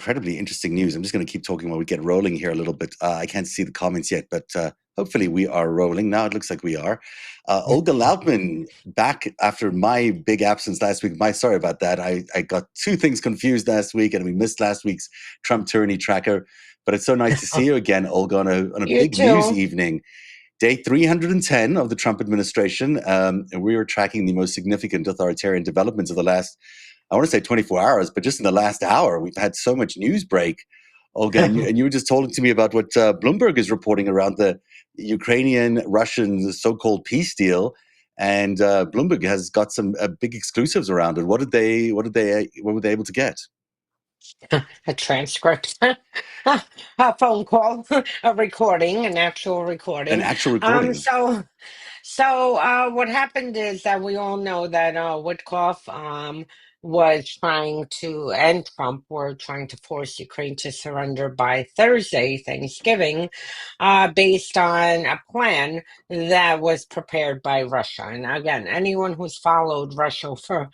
incredibly interesting news. I'm just going to keep talking while we get rolling here a little bit. I can't see the comments yet, but hopefully we are rolling. Now it looks like we are. Olga Lautman back after my big absence last week. Sorry about that. I got two things confused last week, and we missed last week's Trump Tyranny Tracker. But it's so nice to see you again, Olga, on a You big news too. evening. Day 310 of the Trump administration, and we are tracking the most significant authoritarian developments of the last, I want to say 24 hours, but just in the last hour, we've had so much news break. Olga, and you were just talking to me about what Bloomberg is reporting around the Ukrainian-Russian so-called peace deal, and Bloomberg has got some big exclusives around it. What were they able to get? A transcript, a phone call, a recording, an actual An recording. actual Um, recording. so what happened is that we all know that Witkoff was trying to, and Trump were trying to force Ukraine to surrender by Thursday, Thanksgiving, based on a plan that was prepared by Russia. And again, anyone who's followed Russia for,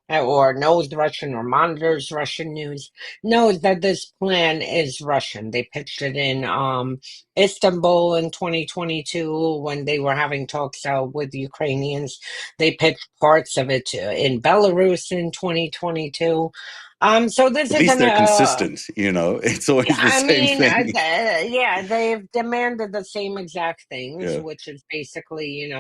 or knows Russian or monitors Russian news knows that this plan is Russian. They pitched it in Istanbul in 2022 when they were having talks with the Ukrainians. They pitched parts of it in Belarus in 2022. So this At least isn't they're a. consistent, It's Yeah, always the I same mean, thing. yeah, they've demanded the same exact things, Yeah. which is basically,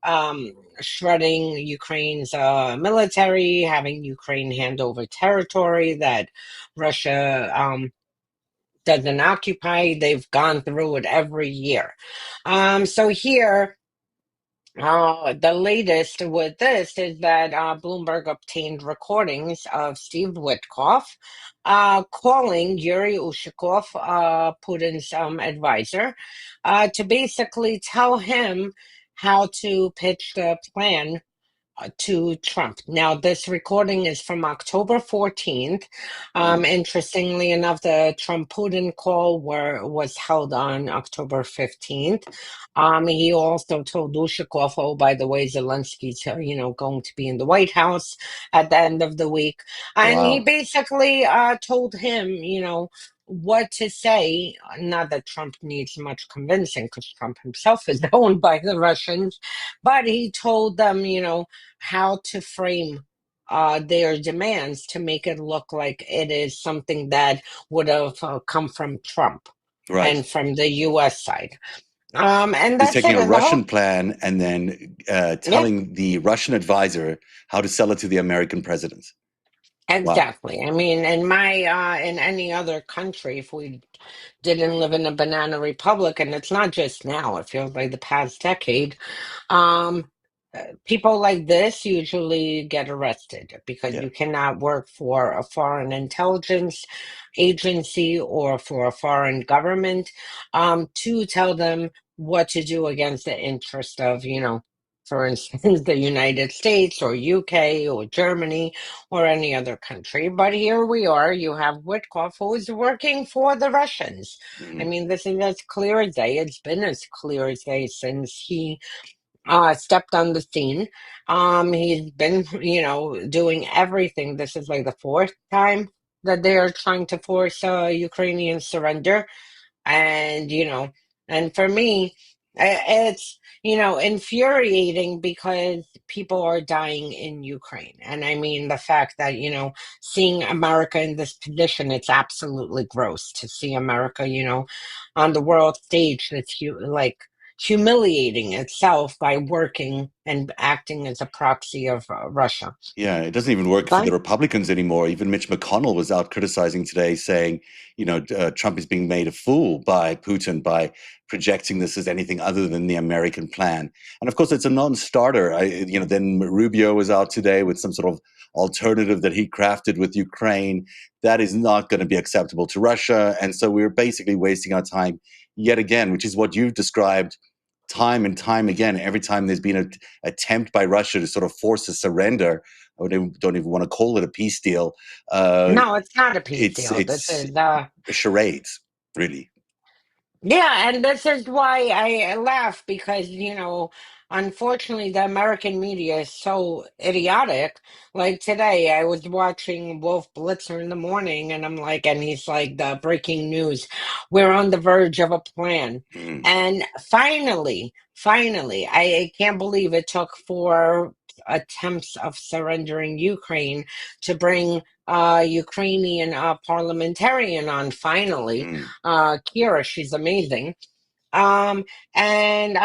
um, shredding Ukraine's military, having Ukraine hand over territory that Russia doesn't occupy. They've gone through it every year. So here, the latest with this is that Bloomberg obtained recordings of Steve Witkoff calling Yuri Ushakov, Putin's advisor, to basically tell him how to pitch the plan to Trump. Now, this recording is from October 14th. Mhm. Interestingly enough, the Trump Putin call was held on October 15th. He also told Ushakov, oh, by the way, Zelensky's, going to be in the White House at the end of the week. And he Wow. basically told him, what to say. Not that Trump needs much convincing because Trump himself is owned by the Russians, but he told them, how to frame their demands to make it look like it is something that would have come from Trump Right. and from the US side. And He's that's taking it. a And the whole, Russian plan and then yeah, telling the Russian advisor how to sell it to the American president. Wow. exactly. I mean, in any other country, if we didn't live in a banana republic, and it's not just now, it feels like the past decade, Um, people like this usually get arrested because Yeah. you cannot work for a foreign intelligence agency or for a foreign government to tell them what to do against the interest of, for instance, the United States or UK or Germany or any other country. But here we are. You have Witkoff who is working for the Russians. I Mhm. mean, this is as clear as day. It's been as clear as day since he stepped on the scene. He's been, doing everything. This is like the fourth time that they are trying to force Ukrainian surrender. And, and for me, it's, infuriating because people are dying in Ukraine. And I mean, the fact that, seeing America in this position, it's absolutely gross to see America, on the world stage that's like humiliating itself by working and acting as a proxy of Russia. Yeah, it doesn't even work for the But Republicans anymore. Even Mitch McConnell was out criticizing today, saying, Trump is being made a fool by Putin by projecting this as anything other than the American plan. And of course, it's a non-starter. Then Rubio was out today with some sort of alternative that he crafted with Ukraine. That is not going to be acceptable to Russia. And so we're basically wasting our time yet again, which is what you've described time and time again. Every time there's been an attempt by Russia to sort of force a surrender, I don't even want to call it a peace deal. Uh, no, it's not a peace it's deal. This it's is charades, really. Yeah, and this is why I laugh because, unfortunately, the American media is so idiotic. Like today, I was watching Wolf Blitzer in the morning, and I'm like, and he's like, the breaking news, we're on the verge of a plan. Mm, And finally, I can't believe it took 4 attempts of surrendering Ukraine to bring Ukrainian parliamentarian on finally. mm, Kira, she's amazing. Um, and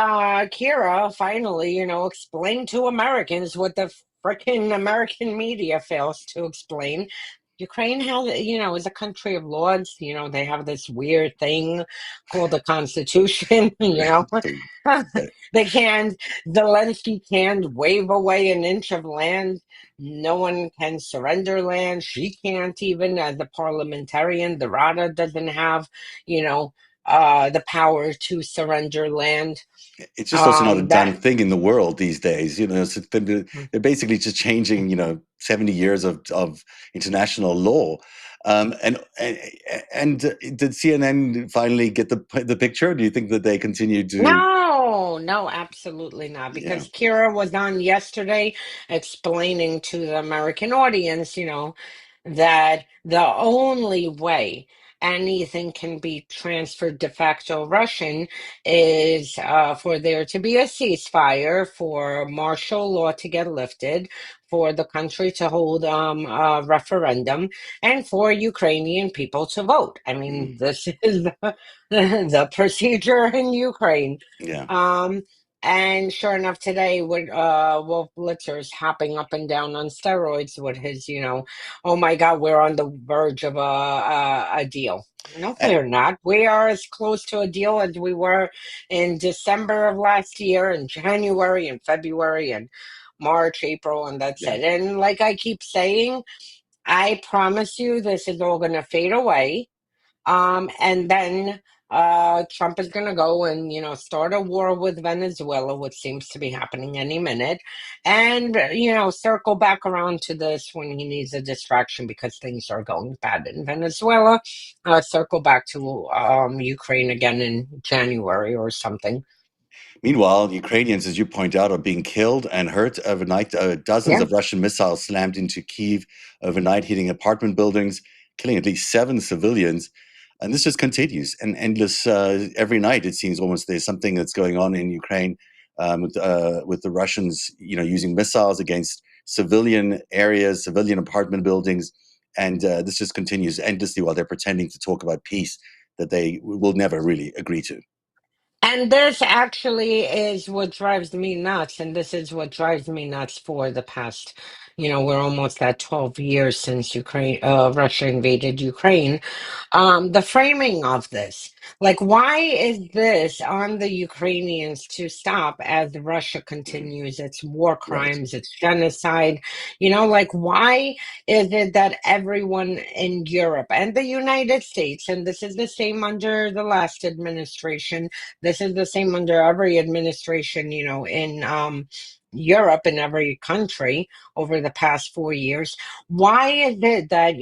Kira finally, explained to Americans what the frickin' American media fails to explain. Ukraine has, is a country of laws. They have this weird thing called the Constitution, so, uh, They can't, Zelensky can't wave away an inch of land. No one can surrender land. She can't even, as a parliamentarian. The Rada doesn't have, you know, the power to surrender land. it's just also not a done That thing in the world these days. So they're basically just changing, 70 years of international law. And did CNN finally get the picture? Do you think that they continue to? No, no, absolutely not. Yeah. Because Kira was on yesterday explaining to the American audience, that the only way anything can be transferred de facto Russian is for there to be a ceasefire, for martial law to get lifted, for the country to hold a referendum, and for Ukrainian people to vote. I mean, Mm, this is the procedure in Ukraine. yeah. Um, and sure enough, today with Wolf Blitzer's hopping up and down on steroids with his, oh my God, we're on the verge of a deal. No, Uh, we're not. We are as close to a deal as we were in December of last year, and January, and February, and March, April, and that's yeah. it. And like I keep saying, I promise you, this is all going to fade away. And then Trump is going to go and, start a war with Venezuela, which seems to be happening any minute, and, circle back around to this when he needs a distraction because things are going bad in Venezuela. Circle back to Ukraine again in January or something. Meanwhile, Ukrainians, as you point out, are being killed and hurt overnight. Dozens Yeah. of Russian missiles slammed into Kyiv overnight, hitting apartment buildings, killing at least 7 civilians. And this just continues and endless. Every night, it seems almost there's something that's going on in Ukraine with the Russians, using missiles against civilian areas, civilian apartment buildings, and this just continues endlessly while they're pretending to talk about peace that they will never really agree to. And this actually is what drives me nuts. And this is what drives me nuts for the past, we're almost at 12 years since Russia invaded Ukraine. The framing of this, like, why is this on the Ukrainians to stop as Russia Mm, continues its war right. crimes, its genocide? Like, why is it that everyone in Europe and the United States, and this is the same under the last administration, this is the same under every administration, in Europe, in every country over the past 4 years. Why is it that,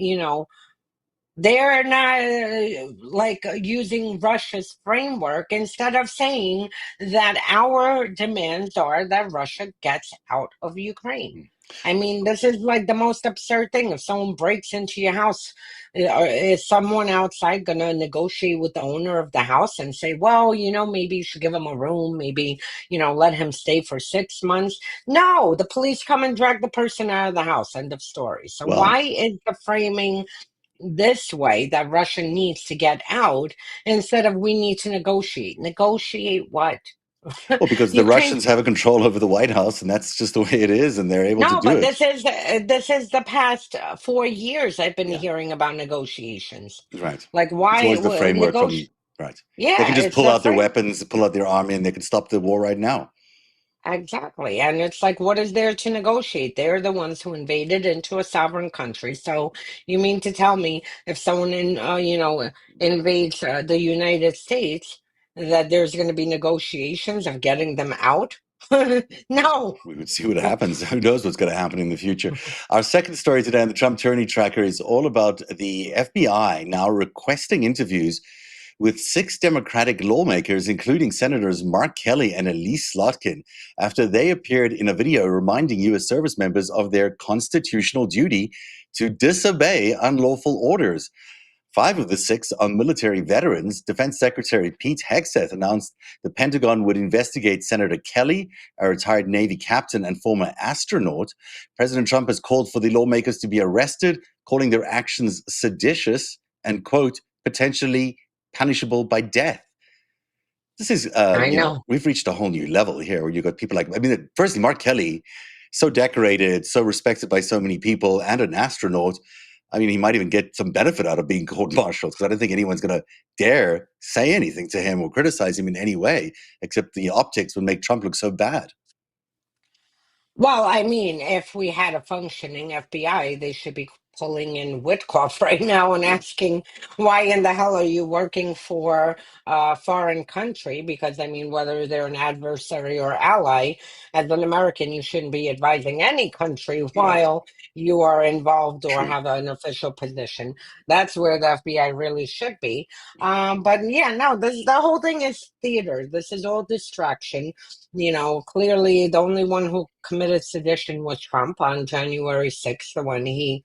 they're not like using Russia's framework instead of saying that our demands are that Russia gets out of Ukraine? Mm. I mean, this is like the most absurd thing. If someone breaks into your house, is someone outside going to negotiate with the owner of the house and say, well, maybe you should give him a room, maybe, let him stay for 6 months? No, the police come and drag the person out of the house. End of story. So, Well, why is the framing this way that Russia needs to get out instead of we need to negotiate? Negotiate what? Well, because the Ukraine. Russians have a control over the White House, and that's just the way it is, and they're able to No, do but it. this is the past 4 years I've been Yeah, hearing about negotiations. right. Like It's why always the framework from negotiate? right. They can Yeah, just it's pull the out their frame. weapons, pull out their army, and they can stop the war right now. Exactly. And it's like, what is there to negotiate? They're the ones who invaded into a sovereign country. So you mean to tell me if someone invades the United States, that there's going to be negotiations of getting them out? No. We would see what happens. Who knows what's going to happen in the future? Our second story today on the Trump Tyranny Tracker is all about the FBI now requesting interviews with 6 Democratic lawmakers, including Senators Mark Kelly and Elise Slotkin, after they appeared in a video reminding U.S. service members of their constitutional duty to disobey unlawful orders. 5 of the 6 are military veterans. Defense Secretary Pete Hegseth announced the Pentagon would investigate Senator Kelly, a retired Navy captain and former astronaut. President Trump has called for the lawmakers to be arrested, calling their actions seditious and, quote, potentially punishable by death. This is, I know. we've reached a whole new level here where you've got people like, firstly, Mark Kelly, so decorated, so respected by so many people, and an astronaut. He might even get some benefit out of being court-martialed, because I don't think anyone's going to dare say anything to him or criticize him in any way, except the optics would make Trump look so bad. Well, I mean, if we had a functioning FBI, they should be pulling in Witkoff right now and asking, why in the hell are you working for a foreign country? Because, I mean, whether they're an adversary or ally, as an American, you shouldn't be advising any country Right. while you are involved or True. have an official position. That's where the FBI really should be. But yeah, no, the whole thing is theater. This is all distraction. Clearly the only one who committed sedition was Trump on January 6th when he,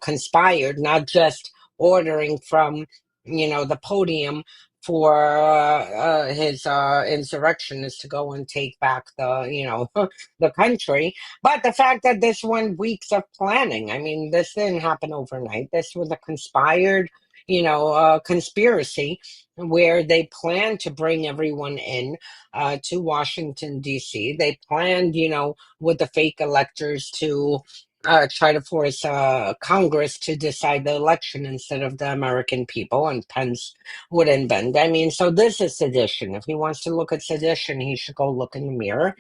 conspired, not just ordering from, the podium for his insurrectionists to go and take back the country. But the fact that this went weeks of planning, I mean, this didn't happen overnight. This was a conspired, conspiracy where they planned to bring everyone in to Washington, D.C. They planned, with the fake electors to try to force Congress to decide the election instead of the American people, and Pence wouldn't bend. I mean, so this is sedition. If he wants to look at sedition, he should go look in the mirror.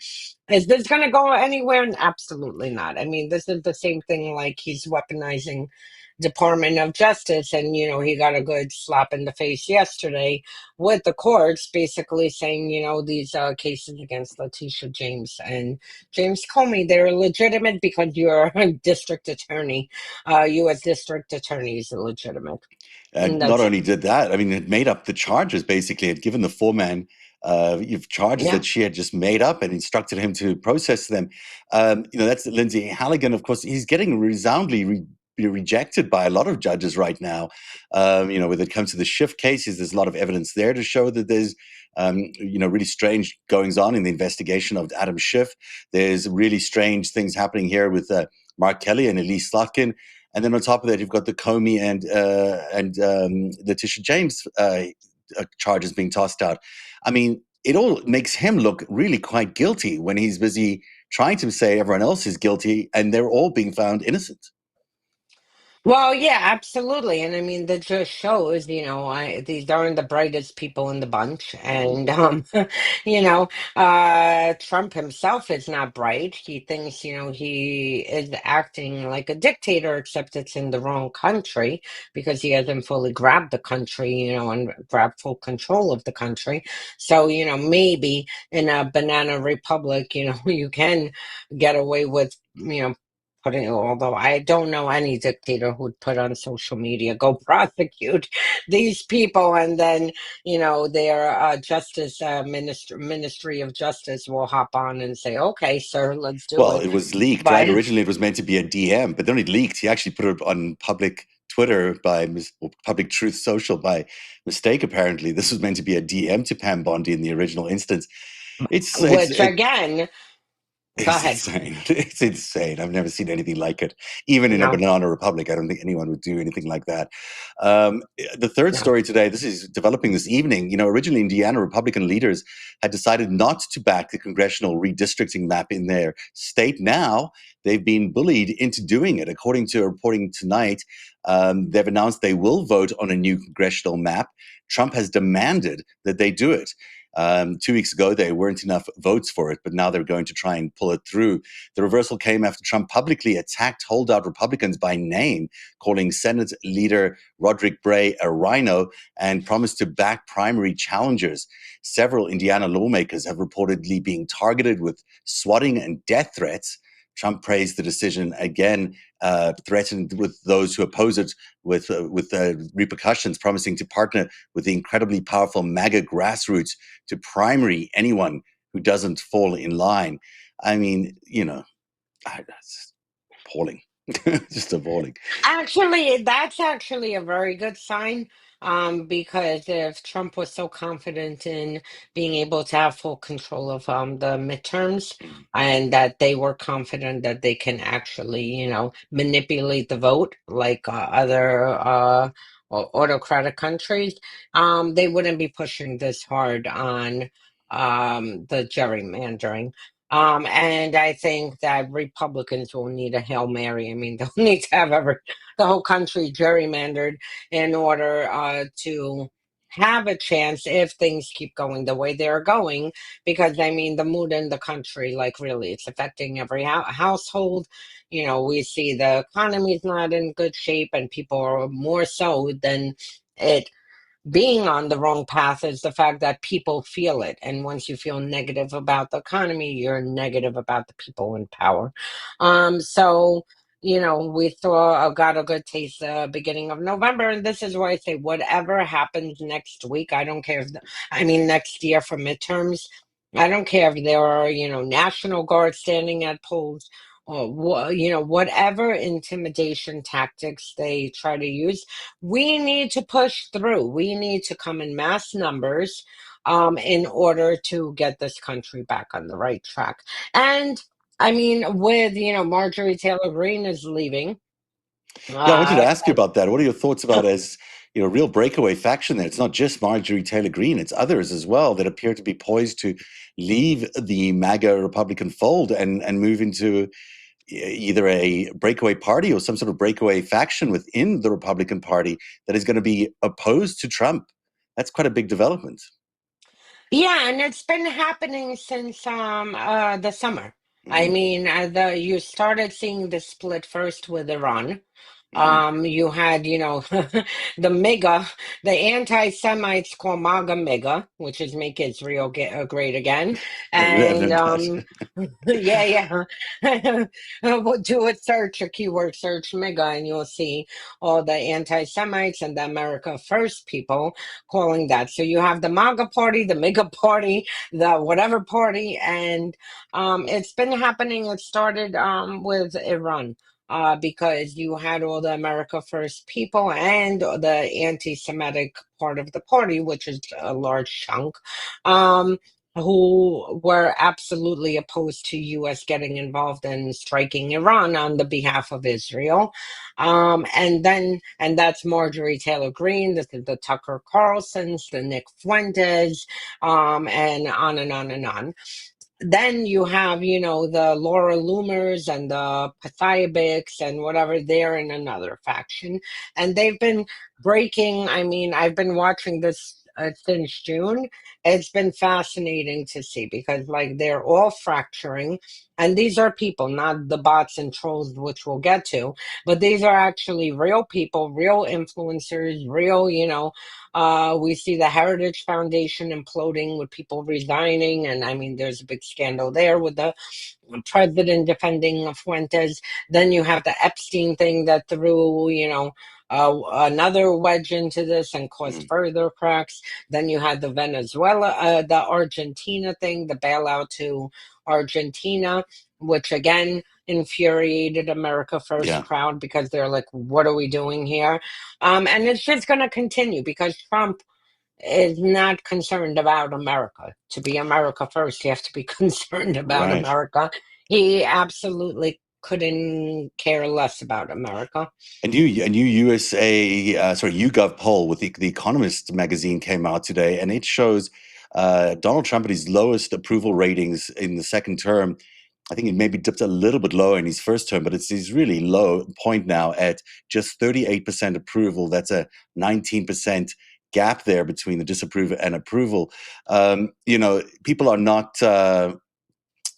Is this going to go anywhere? Absolutely not. I mean, this is the same thing like he's weaponizing Department of Justice, and he got a good slap in the face yesterday with the courts, basically saying these cases against Letitia James and James Comey, they're legitimate because you're a district attorney. U.S. district attorney is illegitimate. And Not that's it. only did that, it made up the charges, basically. It had given the foreman charges Yeah. that she had just made up and instructed him to process them. That's Lindsay Halligan. Of course, he's getting resoundingly rejected by a lot of judges right now. When it comes to the Schiff cases, there's a lot of evidence there to show that there's really strange goings on in the investigation of Adam Schiff. There's really strange things happening here with Mark Kelly and Elise Slotkin. And then on top of that, you've got the Comey and Letitia James charges being tossed out. It all makes him look really quite guilty when he's busy trying to say everyone else is guilty and they're all being found innocent. Well, yeah, absolutely. And I mean, that just shows, these aren't the brightest people in the bunch. And, Trump himself is not bright. He thinks, he is acting like a dictator, except it's in the wrong country because he hasn't fully grabbed the country, and grabbed full control of the country. So, maybe in a banana republic, you can get away with, although I don't know any dictator who'd put on social media, go prosecute these people, and then their justice ministry of justice will hop on and say, okay, sir, let's do Well, it. it was leaked, right? But Originally, it was meant to be a DM, but then it leaked. He actually put it on public Twitter or public Truth Social by mistake. Apparently, this was meant to be a DM to Pam Bondi in the original instance. It's it's which it, again, go It's ahead. insane. It's insane. I've never seen anything like it. Even in a No, banana republic, I don't think anyone would do anything like that. The third no. story today, this is developing this evening. Originally Indiana Republican leaders had decided not to back the congressional redistricting map in their state. Now they've been bullied into doing it. According to reporting tonight, they've announced they will vote on a new congressional map. Trump has demanded that they do it. 2 weeks ago, there weren't enough votes for it, but now they're going to try and pull it through. The reversal came after Trump publicly attacked holdout Republicans by name, calling Senate leader Roderick Bray a rhino, and promised to back primary challengers. Several Indiana lawmakers have reportedly been targeted with swatting and death threats. Trump praised the decision again, threatened with those who oppose it with repercussions, promising to partner with the incredibly powerful MAGA grassroots to primary anyone who doesn't fall in line. I mean, that's appalling. Just appalling. Actually, that's actually a very good sign, because if Trump was so confident in being able to have full control of the midterms, Mm. and that they were confident that they can actually, manipulate the vote like other autocratic countries, they wouldn't be pushing this hard on the gerrymandering. And I think that Republicans will need a Hail Mary. I mean, they'll need to have the whole country gerrymandered in order to have a chance if things keep going the way they're going. Because, I mean, the mood in the country, like, really, it's affecting every household. We see the economy's not in good shape, and people are more so than it being on the wrong path is the fact that people feel it. And once you feel negative about the economy, you're negative about the people in power. So, we got a good taste beginning of November. And this is why I say whatever happens next week, I don't care I mean, next year for midterms, I don't care if there are, National Guard standing at polls, or whatever intimidation tactics they try to use. We need to push through. We need to come in mass numbers, in order to get this country back on the right track. And I mean, with, Marjorie Taylor Greene is leaving. Yeah, I wanted to Uh, ask you about that. What are your thoughts about as real breakaway faction there? It's not just Marjorie Taylor Greene; it's others as well that appear to be poised to leave the MAGA Republican fold and move into either a breakaway party or some sort of breakaway faction within the Republican Party that is going to be opposed to Trump. That's quite a big development. yeah, and it's been happening since the summer. I Hmm. mean, you started seeing the split first with Iran. Hmm. You had, the MIGA, the anti-Semites call MAGA MIGA, which is Make Israel great again. And Evident that. yeah, yeah. Do a search, a keyword search, MIGA, and you'll see all the anti-Semites and the America First people calling that. So you have the MAGA party, the MIGA party, the whatever party, and it's been happening. It started with Iran, because you had all the America First people and the anti Semitic part of the party, which is a large chunk, who were absolutely opposed to U.S. getting involved in striking Iran on the behalf of Israel. And that's Marjorie Taylor Greene, the Tucker Carlsons, the Nick Fuentes, and on and on and on. Then you have, the Laura Loomers and the Pathiabics and whatever, they're in another faction. And they've been breaking. I mean, I've been watching this since June. It's been fascinating to see because, like, they're all fracturing. And these are people, not the bots and trolls, which we'll get to, but these are actually real people, real influencers, real, we see the Heritage Foundation imploding with people resigning. And I mean, there's a big scandal there with the president defending Fuentes. Then you have the Epstein thing that threw, another wedge into this and caused Mm. further cracks. Then you had the Venezuela, the Argentina thing, the bailout to Argentina, which again infuriated America First Yeah, crowd because they're like, what are we doing here? And it's just going to continue because Trump is not concerned about America. To be America first, you have to be concerned about right. America. He absolutely couldn't care less about America. A new USA, YouGov poll with the Economist magazine came out today, and it shows Donald Trump at his lowest approval ratings in the second term. I think it maybe dipped a little bit lower in his first term, but it's his really low point now at just 38% approval. That's a 19% gap there between the disapproval and approval. People are not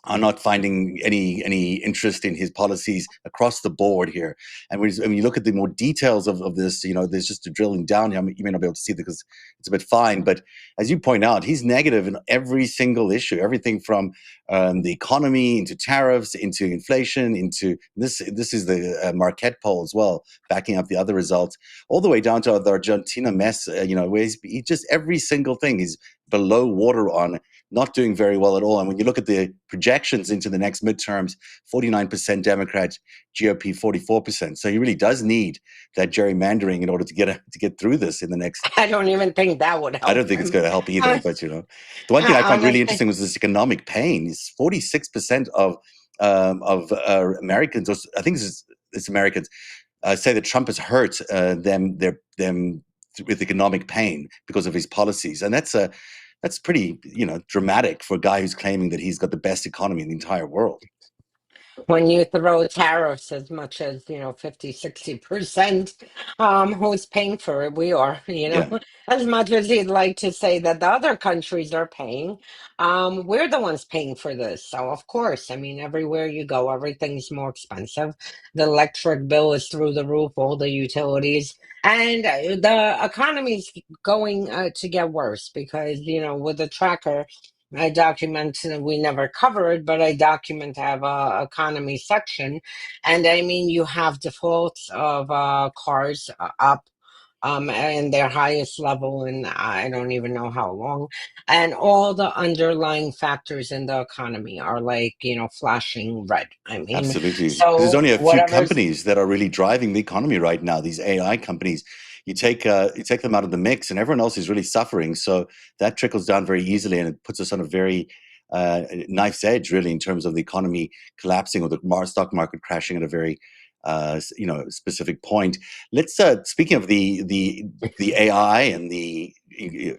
are not finding any interest in his policies across the board here. And when you look at the more details of this, there's just a drilling down here. I mean, you may not be able to see it because it's a bit fine, but as you point out, he's negative in every single issue, everything from the economy into tariffs, into inflation, into this. This is the Marquette poll as well, backing up the other results, all the way down to the Argentina mess. Where he just every single thing he's below water on, not doing very well at all. And when you look at the projections into the next midterms, 49% Democrat, GOP 44%. So he really does need that gerrymandering in order to get through this in the next. I don't even think that would I don't help think it's him. going to help either. Uh, But the one thing I found really Honestly. interesting was this economic pain. Is 46% of Americans, or I think it's Americans, say that Trump has hurt them with economic pain because of his policies, and that's pretty dramatic for a guy who's claiming that he's got the best economy in the entire world. When you throw tariffs as much as 50, 60%, who's paying for it? We are, Yeah, as much as he'd like to say that the other countries are paying, we're the ones paying for this. So of course, I mean, everywhere you go, everything's more expensive. The electric bill is through the roof, all the utilities, and the economy's going to get worse because with the tracker, I document, we never cover it, but I document, have a economy section. And I mean, you have defaults of cars up in their highest level, and I don't even know how long. And all the underlying factors in the economy are like, flashing red. I mean, absolutely. Because there's so only a few whatever's, companies that are really driving the economy right now. These AI companies, you take them out of the mix, and everyone else is really suffering. So that trickles down very easily, and it puts us on a very knife's edge, really, in terms of the economy collapsing or the stock market crashing at a very specific point. Let's speaking of the AI and the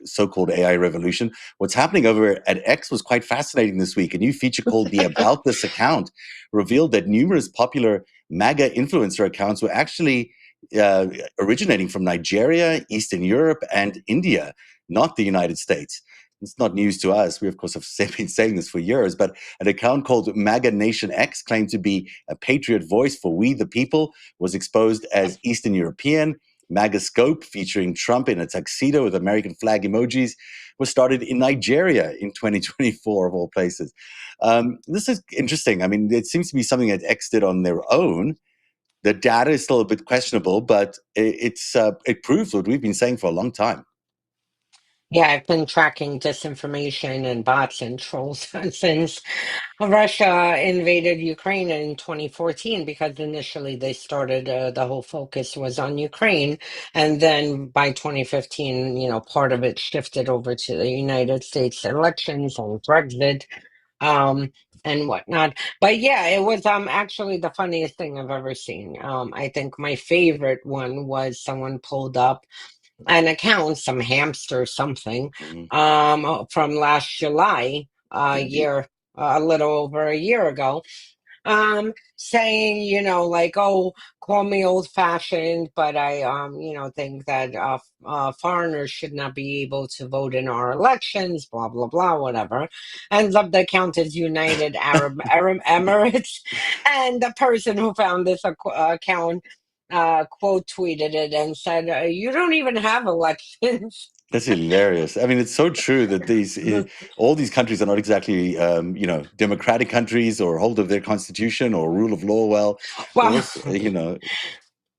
so-called AI revolution, what's happening over at X was quite fascinating this week. A new feature called the About This account revealed that numerous popular MAGA influencer accounts were actually uh, originating from Nigeria, Eastern Europe, and India, not the United States. It's not news to us. We, of course, have been saying this for years, but an account called MAGA Nation X, claimed to be a patriot voice for we the people, was exposed as Eastern European. MAGA Scope, featuring Trump in a tuxedo with American flag emojis, was started in Nigeria in 2024, of all places. This is interesting. I mean, it seems to be something that X did on their own. The data is still a bit questionable, but it proves what we've been saying for a long time. yeah, I've been tracking disinformation and bots and trolls since Russia invaded Ukraine in 2014, because initially they started, the whole focus was on Ukraine. And then by 2015, part of it shifted over to the United States elections and Brexit, um, and whatnot. But yeah, it was actually the funniest thing I've ever seen. I think my favorite one was someone pulled up an account, some hamster something, Mhm. from last July, Indeed. a little over a year ago, saying, like, oh, call me old fashioned, but I, think that foreigners should not be able to vote in our elections, blah, blah, blah, whatever. Ends up the account is United Arab Emirates. And the person who found this account quote tweeted it and said, you don't even have elections. That's hilarious. I mean, it's so true that all these countries are not exactly, democratic countries or hold of their constitution or rule of law. Well, they're Well, also,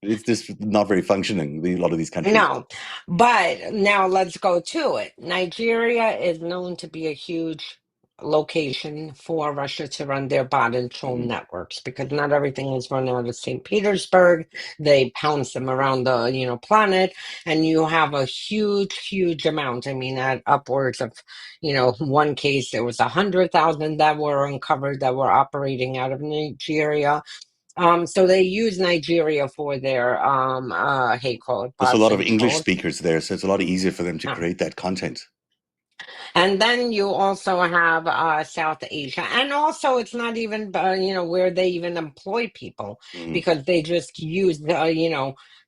it's just not very functioning. A lot of these countries. no, but now let's go to it. Nigeria is known to be a huge location for Russia to run their bot and troll Mhm. networks, because not everything is run out of St. Petersburg. They pounce them around the planet, and you have a huge, huge amount. I mean, at upwards of one case there was 100,000 that were uncovered that were operating out of Nigeria. So they use Nigeria for their call it There's a bots lot of and English trolls. speakers there, so it's a lot easier for them to Um, create that content. and then you also have South Asia, and also it's not even where they even employ people, Mhm. because they just use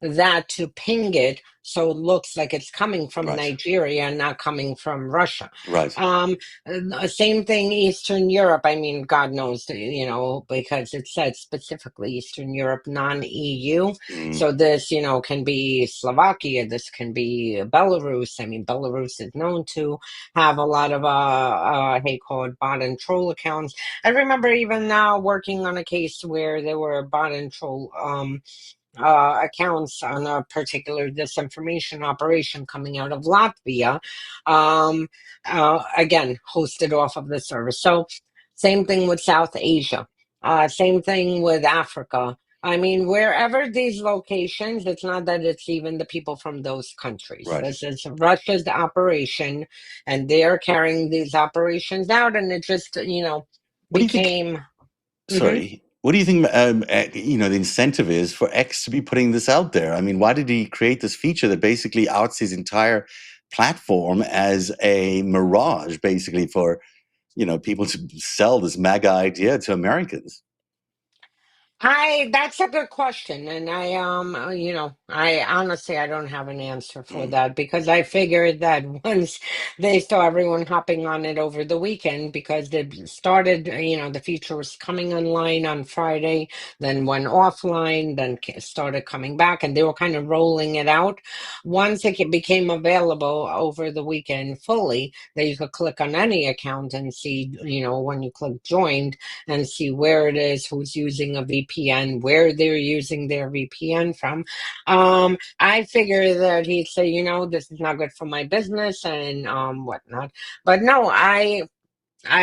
that to ping it so it looks like it's coming from Right. Nigeria and not coming from Russia. Right. Um, Same thing, Eastern Europe. I mean, God knows, because it said specifically Eastern Europe, non-EU. Mm. So this, can be Slovakia. This can be Belarus. I mean, Belarus is known to have a lot of hey, called bot and troll accounts. I remember even now working on a case where there were bot and troll accounts on a particular disinformation operation coming out of Latvia, um, again, hosted off of the server. So, same thing with South Asia, same thing with Africa. I mean, wherever these locations, it's not that it's even the people from those countries. Right. This is Russia's operation, and they're carrying these operations out, and it just, What do you think? became. Mhm. Sorry. What do you think? The incentive is for X to be putting this out there. I mean, why did he create this feature that basically outs his entire platform as a mirage, basically for people to sell this MAGA idea to Americans? That's a good question. And I honestly, I don't have an answer for Mm. that because I figured that once they saw everyone hopping on it over the weekend because it started, the feature was coming online on Friday, then went offline, then started coming back, and they were kind of rolling it out. Once it became available over the weekend fully, that you could click on any account and see, when you click join and see where it is, who's using a VPN, where they're using their VPN from. I figure that he'd say, this is not good for my business and whatnot. But no, I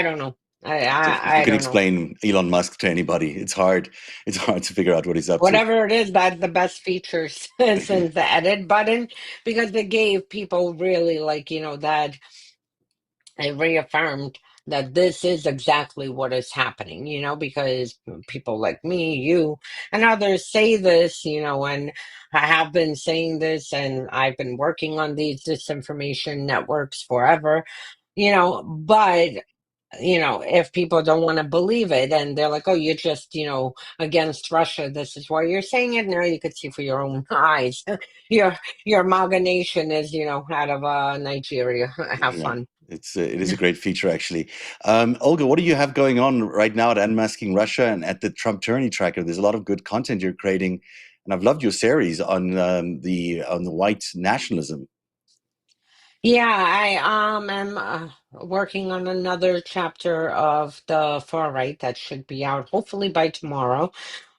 don't know. I It's difficult. You I can don't know. explain Elon Musk to anybody. It's hard. It's hard to figure out what he's up to. Whatever it is, that's the best features since the edit button because it gave people really like, that it reaffirmed that this is exactly what is happening, because people like me, you, and others say this, and I have been saying this, and I've been working on these disinformation networks forever, but. If people don't want to believe it and they're like, oh, you're just, against Russia, this is why you're saying it. Now you could see for your own eyes. Your your amalgamation is, out of Nigeria. Have Yeah, fun. it is a great feature actually. Olga, what do you have going on right now at Unmasking Russia and at the Trump Tyranny Tracker? There's a lot of good content you're creating, and I've loved your series on the white nationalism. Yeah, I am working on another chapter of the far right that should be out hopefully by tomorrow.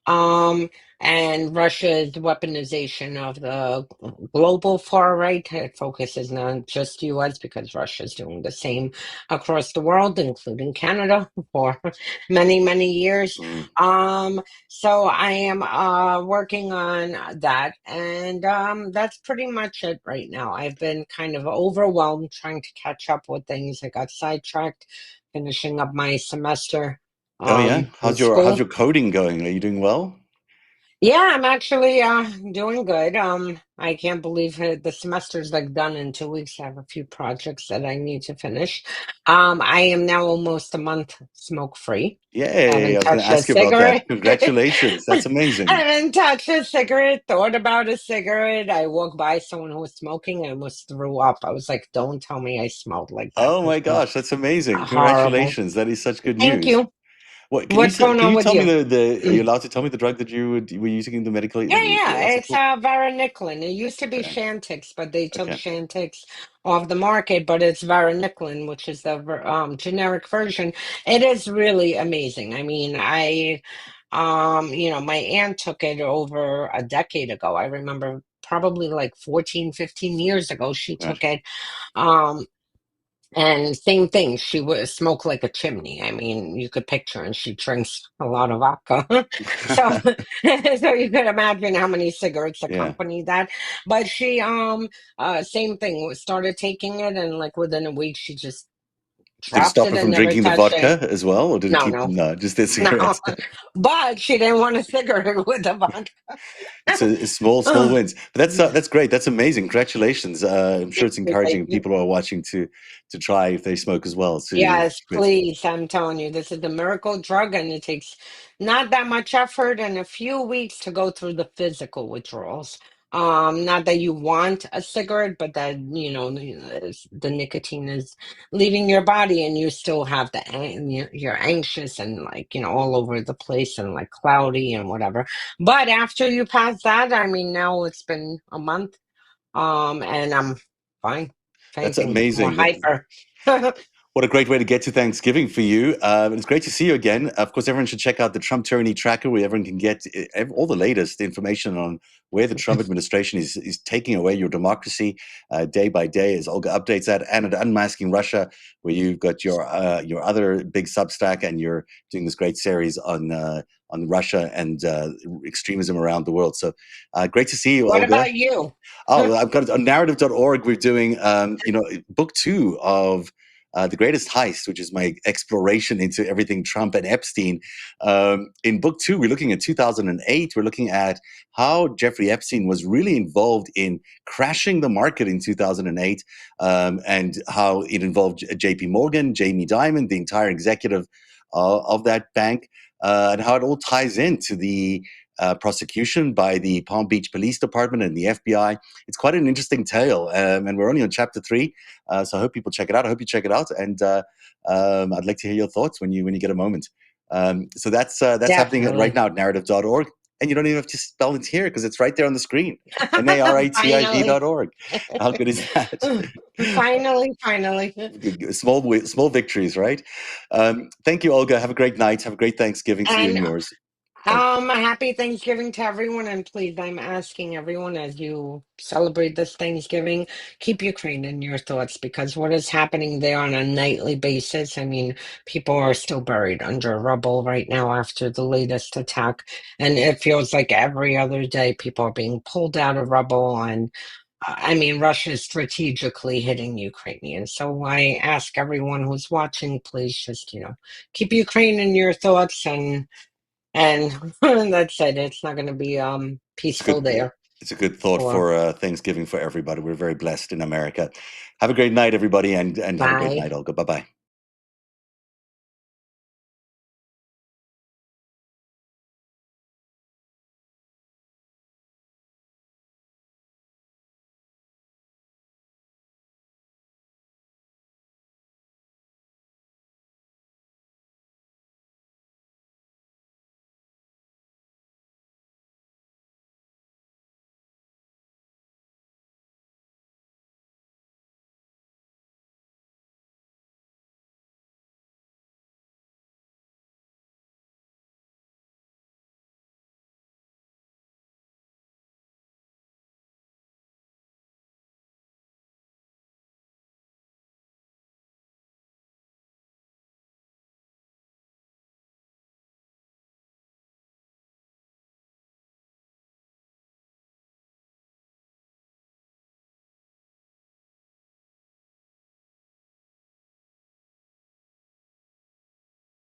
Um, and Russia's weaponization of the global far right. It focuses not just US because Russia's doing the same across the world, including Canada, for many, many years. Mm. Um, so I am working on that, and that's pretty much it right now. I've been kind of overwhelmed trying to catch up with things. I got sidetracked finishing up my semester Oh yeah, in how's school. your coding going? Are you doing well? Yeah, I'm actually doing good. I can't believe it. The semester's like done in 2 weeks. I have a few projects that I need to finish. I am now almost a month smoke free. Yay! Haven't I was going to touched a ask you about that. cigarette. Congratulations, that's amazing. Haven't touched a cigarette, thought about a cigarette. I walked by someone who was smoking and almost threw up. I was like, don't tell me I smelled like that. Oh This my is gosh, that's amazing! horrible. Congratulations, that is such good Thank news. you. What What's going can on you with tell me you? are you allowed to tell me the drug that were using in the medical? Yeah, yeah, What's it it's called? varenicline. It used to be Okay, Chantix, but they took okay. Chantix off the market. But it's varenicline, which is the generic version. It is really amazing. I mean, my aunt took it over a decade ago. I remember probably like 14, 15 years ago. She Right. took it. Um, and same thing, she would smoke like a chimney. I mean, you could picture, and she drinks a lot of vodka. So, so you could imagine how many cigarettes Yeah. accompany that. But she, same thing, started taking it, and like within a week, she just Did it dropped stop it her and from never drinking the touched it. vodka as well, or did it No, keep? no, No, just the no. cigarettes. But she didn't want a cigarette with the vodka. It's small Oh, wins, but that's great. That's amazing. Congratulations. I'm sure it's thank encouraging you. people who are watching to try if they smoke as well to Yes, quit. please. I'm telling you, this is a miracle drug, and it takes not that much effort and a few weeks to go through the physical withdrawals. Not that you want a cigarette, but that, the nicotine is leaving your body and you still have you're anxious and like, all over the place and like cloudy and whatever. But after you pass that, I mean, now it's been a month, and I'm fine. If That's anything, more amazing. hyper. What a great way to get to Thanksgiving for you. And it's great to see you again. Of course, everyone should check out the Trump Tyranny Tracker, where everyone can get all the latest information on where the Trump administration is taking away your democracy day by day, as Olga updates that, and at Unmasking Russia, where you've got your other big Substack, and you're doing this great series on Russia and extremism around the world. So great to see you, What Olga. about you? Oh, I've got it on narrative.org. We're doing, book 2 of The Greatest Heist, which is my exploration into everything Trump and Epstein. In book 2, we're looking at 2008. We're looking at how Jeffrey Epstein was really involved in crashing the market in 2008, and how it involved JP Morgan, Jamie Dimon, the entire executive of that bank, and how it all ties into the prosecution by the Palm Beach Police Department and the FBI. It's quite an interesting tale, and we're only on chapter 3, so I hope people check it out. I hope you check it out, and I'd like to hear your thoughts when you get a moment. So that's happening right Definitely. now at narrative.org, and you don't even have to spell it here because it's right there on the screen. NARATIV.org. How good is that? Finally. Small victories, right? Thank you, Olga. Have a great night. Have a great Thanksgiving to you and And yours. Thank happy Thanksgiving to everyone. And please, I'm asking everyone as you celebrate this Thanksgiving, keep Ukraine in your thoughts because what is happening there on a nightly basis, I mean, people are still buried under rubble right now after the latest attack. And it feels like every other day people are being pulled out of rubble. And I mean, Russia is strategically hitting Ukrainians. So I ask everyone who's watching, please just, keep Ukraine in your thoughts and that's it. It's not going to be It's peaceful good. there. It's a good thought Or for Thanksgiving for everybody. We're very blessed in America. Have a great night, everybody, and have a great bye. night, Olga. Bye bye.